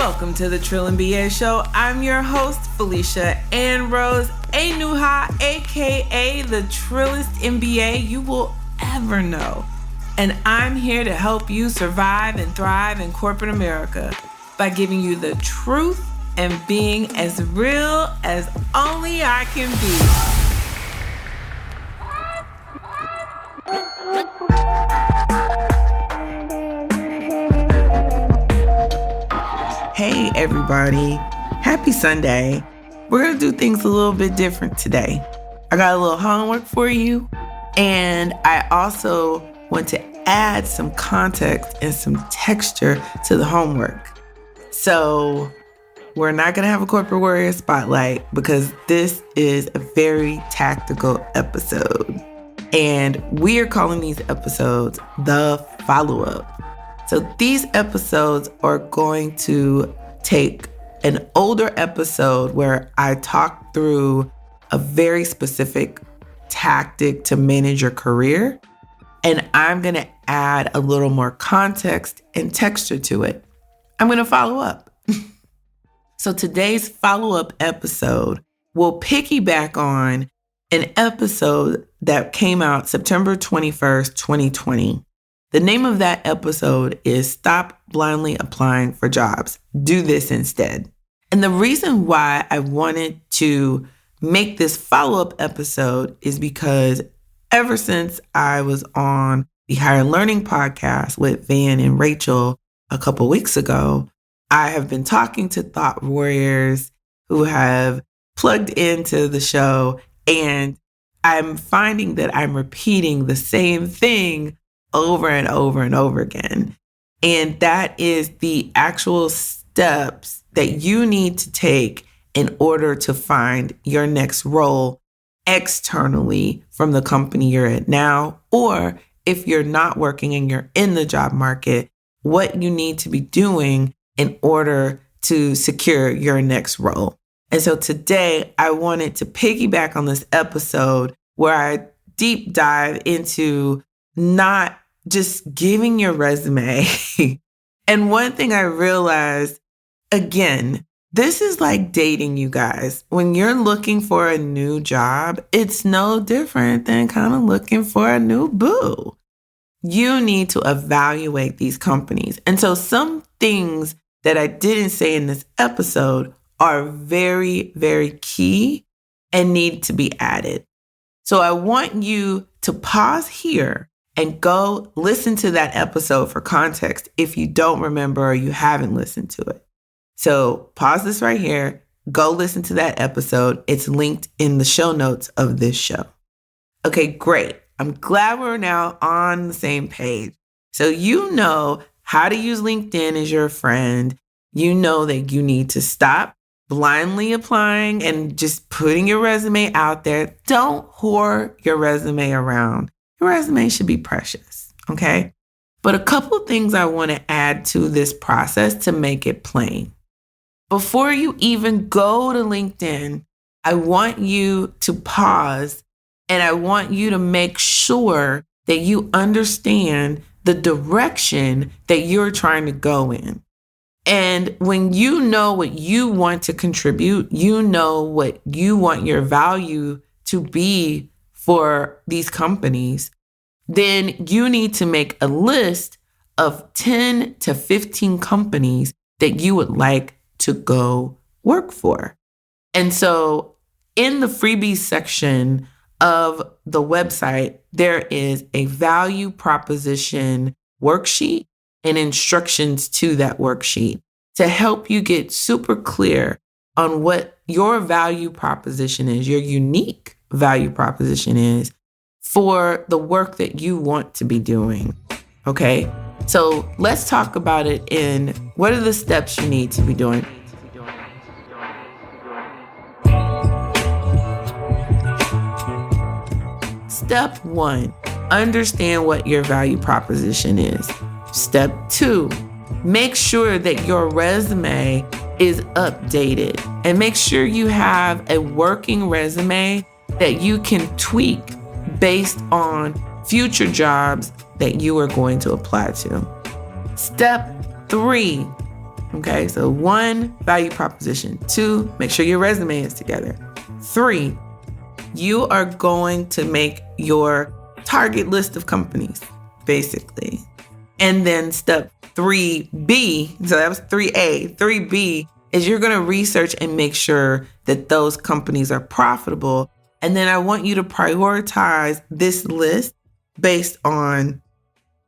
Welcome to the Trill MBA Show. I'm your host, Felicia Ann Rose Enuha, aka the Trillest MBA you will ever know. And I'm here to help you survive and thrive in corporate America by giving you the truth and being as real as only I can be. Hey everybody, happy Sunday. We're gonna do things a little bit different today. I got a little homework for you, and I also want to add some context and some texture to the homework. So we're not gonna have a corporate warrior spotlight because this is a very tactical episode. And we are calling these episodes the follow-up. So these episodes are going to take an older episode where I talk through a very specific tactic to manage your career, and I'm going to add a little more context and texture to it. I'm going to follow up. So today's follow-up episode will piggyback on an episode that came out September 21st, 2020. The name of that episode is Stop Blindly Applying for Jobs. Do this instead. And the reason why I wanted to make this follow-up episode is because ever since I was on the Higher Learning podcast with Van and Rachel a couple weeks ago, I have been talking to thought warriors who have plugged into the show, and I'm finding that I'm repeating the same thing over and over and over again. And that is the actual steps that you need to take in order to find your next role externally from the company you're at now, or if you're not working and you're in the job market, what you need to be doing in order to secure your next role. And so today I wanted to piggyback on this episode where I deep dive into not just giving your resume. And one thing I realized, again, this is like dating, you guys. When you're looking for a new job, it's no different than kind of looking for a new boo. You need to evaluate these companies. And so some things that I didn't say in this episode are very, very key and need to be added. So I want you to pause here and go listen to that episode for context if you don't remember or you haven't listened to it. So pause this right here, go listen to that episode. It's linked in the show notes of this show. Okay, great. I'm glad we're now on the same page. So you know how to use LinkedIn as your friend. You know that you need to stop blindly applying and just putting your resume out there. Don't whore your resume around. Your resume should be precious, okay? But a couple things I want to add to this process to make it plain. Before you even go to LinkedIn, I want you to pause and I want you to make sure that you understand the direction that you're trying to go in. And when you know what you want to contribute, you know what you want your value to be for these companies, then you need to make a list of 10 to 15 companies that you would like to go work for. And so in the freebies section of the website, there is a value proposition worksheet and instructions to that worksheet to help you get super clear on what your value proposition is, your unique value proposition is for the work that you want to be doing. Okay? So let's talk about it in what are the steps you need to be doing. Step 1, understand what your value proposition is. Step 2, make sure that your resume is updated and make sure you have a working resume that you can tweak based on future jobs that you are going to apply to. Step 3, Okay, so 1, value proposition. 2, make sure your resume is together. 3, you are going to make your target list of companies, basically. And then step 3B, so that was 3A. 3B is you're going to research and make sure that those companies are profitable. And then I want you to prioritize this list based on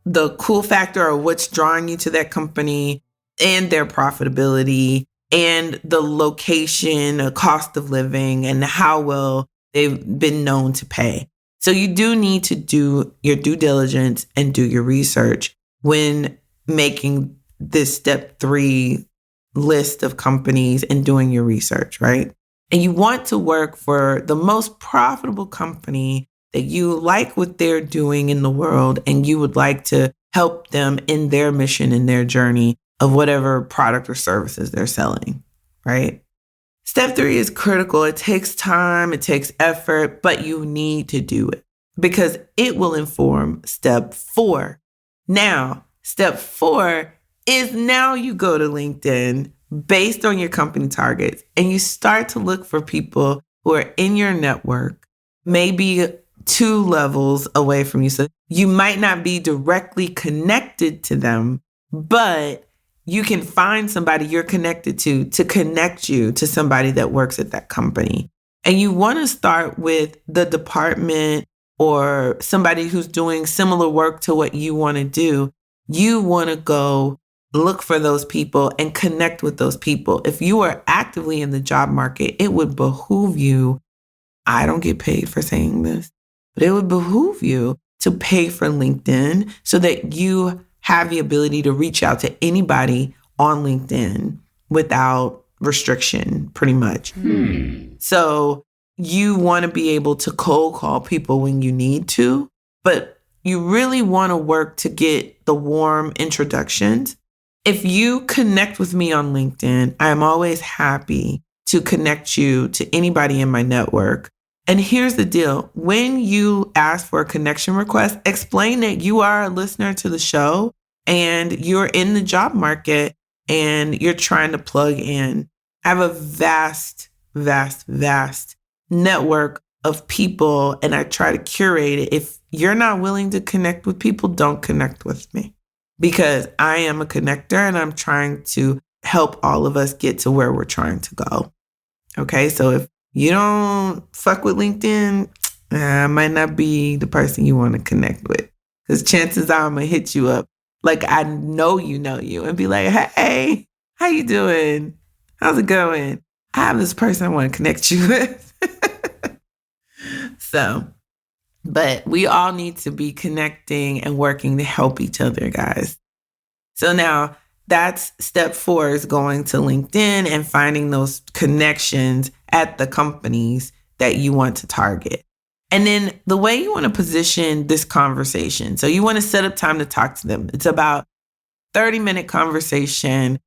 the cool factor or what's drawing you to that company and their profitability and the location, cost of living, and how well they've been known to pay. So you do need to do your due diligence and do your research when making this step 3 list of companies and doing your research, right? And you want to work for the most profitable company that you like what they're doing in the world, and you would like to help them in their mission, in their journey of whatever product or services they're selling, right? Step 3 is critical. It takes time, it takes effort, but you need to do it because it will inform step 4. Now, step 4 is now you go to LinkedIn based on your company targets and you start to look for people who are in your network, maybe 2 levels away from you. So you might not be directly connected to them, but you can find somebody you're connected to connect you to somebody that works at that company. And you want to start with the department or somebody who's doing similar work to what you want to do. You want to go look for those people and connect with those people. If you are actively in the job market, it would behoove you. I don't get paid for saying this, but it would behoove you to pay for LinkedIn so that you have the ability to reach out to anybody on LinkedIn without restriction, pretty much. So you want to be able to cold call people when you need to, but you really want to work to get the warm introductions. If you connect with me on LinkedIn, I'm always happy to connect you to anybody in my network. And here's the deal. When you ask for a connection request, explain that you are a listener to the show and you're in the job market and you're trying to plug in. I have a vast network of people and I try to curate it. If you're not willing to connect with people, don't connect with me because I am a connector and I'm trying to help all of us get to where we're trying to go. Okay, so if you don't fuck with LinkedIn, I might not be the person you want to connect with because chances are I'm going to hit you up like I know you and be like, hey, how you doing? How's it going? I have this person I want to connect you with. So, but we all need to be connecting and working to help each other, guys. So now that's step 4 is going to LinkedIn and finding those connections at the companies that you want to target. And then the way you want to position this conversation. So you want to set up time to talk to them. It's about 30-minute conversation.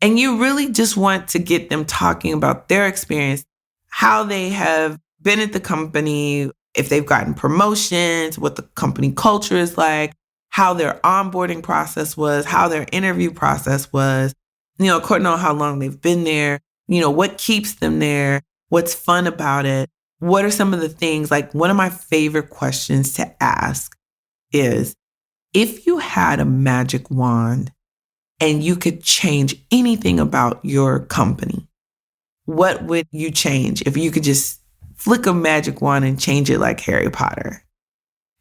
And you really just want to get them talking about their experience, how they have been at the company, if they've gotten promotions, what the company culture is like, how their onboarding process was, how their interview process was, according to how long they've been there, what keeps them there, what's fun about it. What are some of the things, like one of my favorite questions to ask is, if you had a magic wand and you could change anything about your company, what would you change if you could just flick a magic wand and change it like Harry Potter?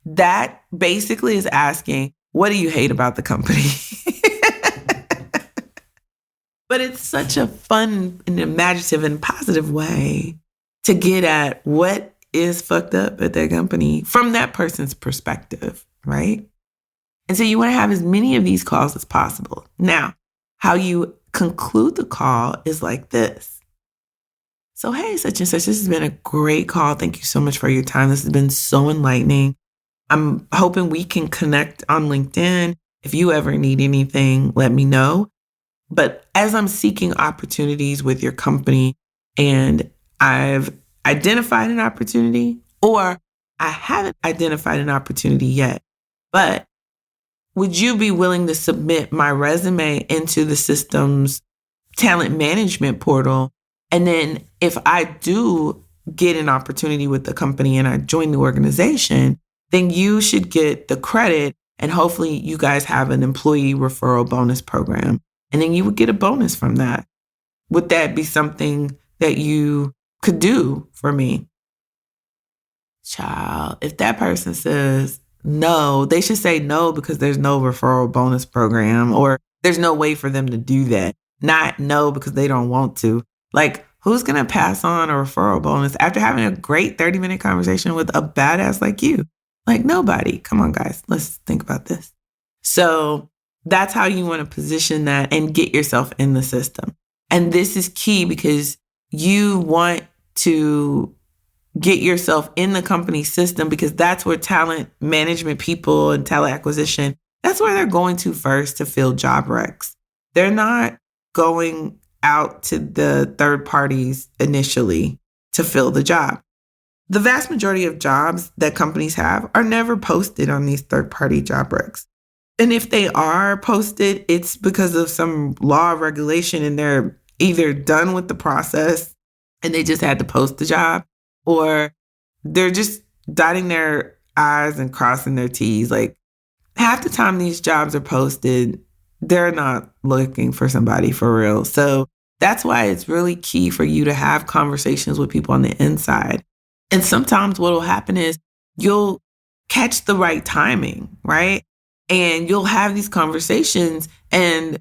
That basically is asking, what do you hate about the company? But it's such a fun and imaginative and positive way to get at what is fucked up at their company from that person's perspective, right? And so you want to have as many of these calls as possible. Now, how you conclude the call is like this. So, hey, such and such, this has been a great call. Thank you so much for your time. This has been so enlightening. I'm hoping we can connect on LinkedIn. If you ever need anything, let me know. But as I'm seeking opportunities with your company and I've identified an opportunity or I haven't identified an opportunity yet, but would you be willing to submit my resume into the systems talent management portal. And then if I do get an opportunity with the company and I join the organization, then you should get the credit. And hopefully you guys have an employee referral bonus program. And then you would get a bonus from that. Would that be something that you could do for me? Child, if that person says no, they should say no because there's no referral bonus program or there's no way for them to do that. Not no because they don't want to. Like, who's going to pass on a referral bonus after having a great 30-minute conversation with a badass like you? Like, nobody. Come on, guys. Let's think about this. So that's how you want to position that and get yourself in the system. And this is key because you want to get yourself in the company system because that's where talent management people and talent acquisition, that's where they're going to first to fill job recs. They're not going out to the third parties initially to fill the job. The vast majority of jobs that companies have are never posted on these third-party job recs. And if they are posted, it's because of some law or regulation and they're either done with the process and they just had to post the job, or they're just dotting their I's and crossing their T's. Like, half the time these jobs are posted, they're not looking for somebody for real. So that's why it's really key for you to have conversations with people on the inside. And sometimes what will happen is you'll catch the right timing, right? And you'll have these conversations and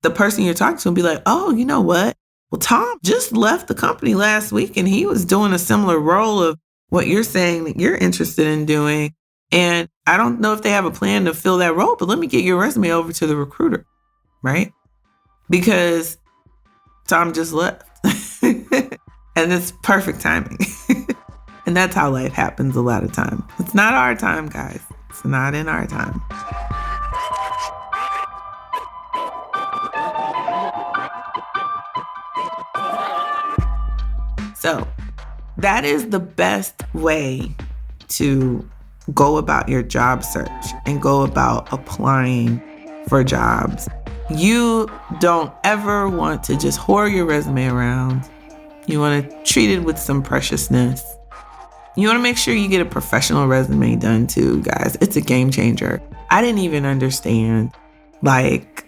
the person you're talking to will be like, oh, you know what? Well, Tom just left the company last week and he was doing a similar role of what you're saying that you're interested in doing. And I don't know if they have a plan to fill that role, but let me get your resume over to the recruiter, right? Because Tom just left. And it's perfect timing. And that's how life happens a lot of time. It's not our time, guys. It's not in our time. So that is the best way to go about your job search and go about applying for jobs. You don't ever want to just whore your resume around. You want to treat it with some preciousness. You want to make sure you get a professional resume done too, guys. It's a game changer. I didn't even understand. Like,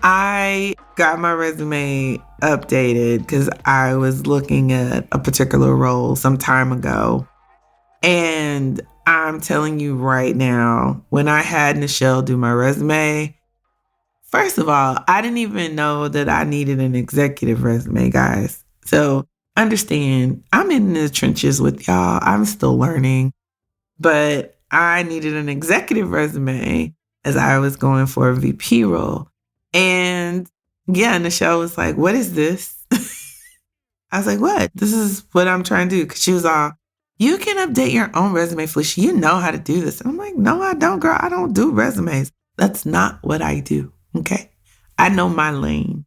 I got my resume updated because I was looking at a particular role some time ago. And I'm telling you right now, when I had Nichelle do my resume, first of all, I didn't even know that I needed an executive resume, guys. So understand, I'm in the trenches with y'all. I'm still learning. But I needed an executive resume as I was going for a VP role. And yeah, Nichelle was like, what is this? I was like, what? This is what I'm trying to do. Because she was all, you can update your own resume, Felicia. You know how to do this. And I'm like, no, I don't, girl. I don't do resumes. That's not what I do. Okay. I know my lane.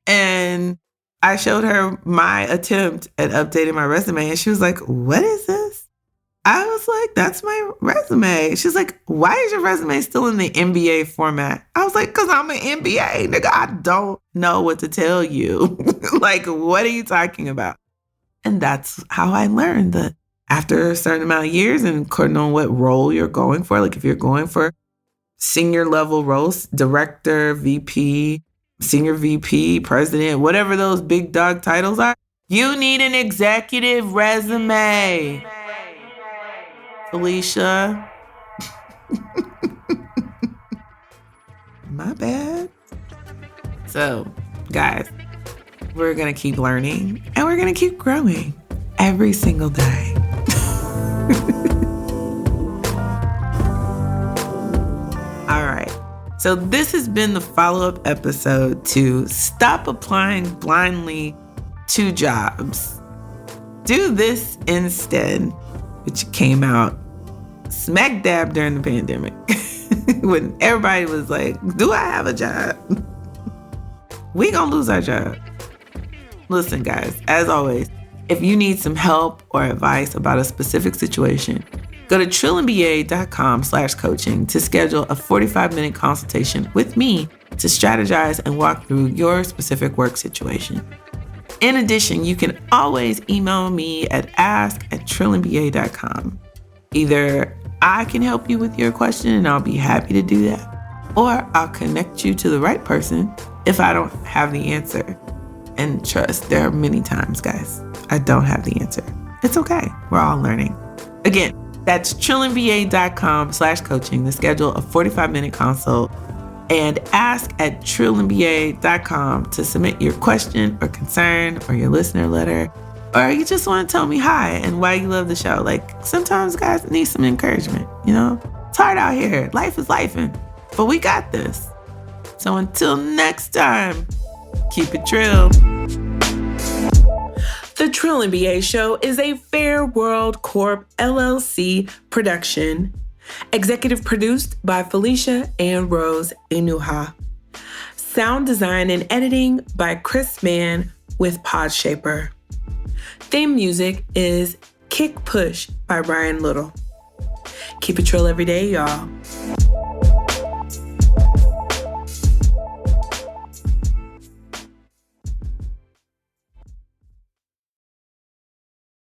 And I showed her my attempt at updating my resume. And she was like, what is this? I was like, that's my resume. She's like, why is your resume still in the NBA format? I was like, because I'm an NBA, nigga. I don't know what to tell you. Like, what are you talking about? And that's how I learned that after a certain amount of years and according on what role you're going for, like if you're going for senior level roles, director, VP, senior VP, president, whatever those big dog titles are, you need an executive resume. Felicia. My bad. So, guys, we're going to keep learning and we're going to keep growing every single day. All right. So this has been the follow-up episode to Stop Applying Blindly to Jobs. Do this instead, which came out smack dab during the pandemic when everybody was like, do I have a job? We gonna lose our job. Listen, guys, as always, if you need some help or advice about a specific situation, go to trillandba.com/coaching to schedule a 45-minute consultation with me to strategize and walk through your specific work situation. In addition, you can always email me at ask@trillandba.com. Either I can help you with your question and I'll be happy to do that, or I'll connect you to the right person if I don't have the answer. And trust, there are many times, guys, I don't have the answer. It's okay. We're all learning. Again, that's trillandba.com/coaching to schedule a 45-minute consult, and ask@trillandba.com to submit your question or concern or your listener letter, or you just want to tell me hi and why you love the show. Like, sometimes guys need some encouragement, you know? It's hard out here. Life is lifing, but we got this. So until next time, keep it trill. The Trill MBA Show is a Fair World Corp LLC production. Executive produced by Felicia and Rose Inuha. Sound design and editing by Chris Mann with Podshaper. Theme music is Kick Push by Ryan Little. Keep it trill every day, y'all.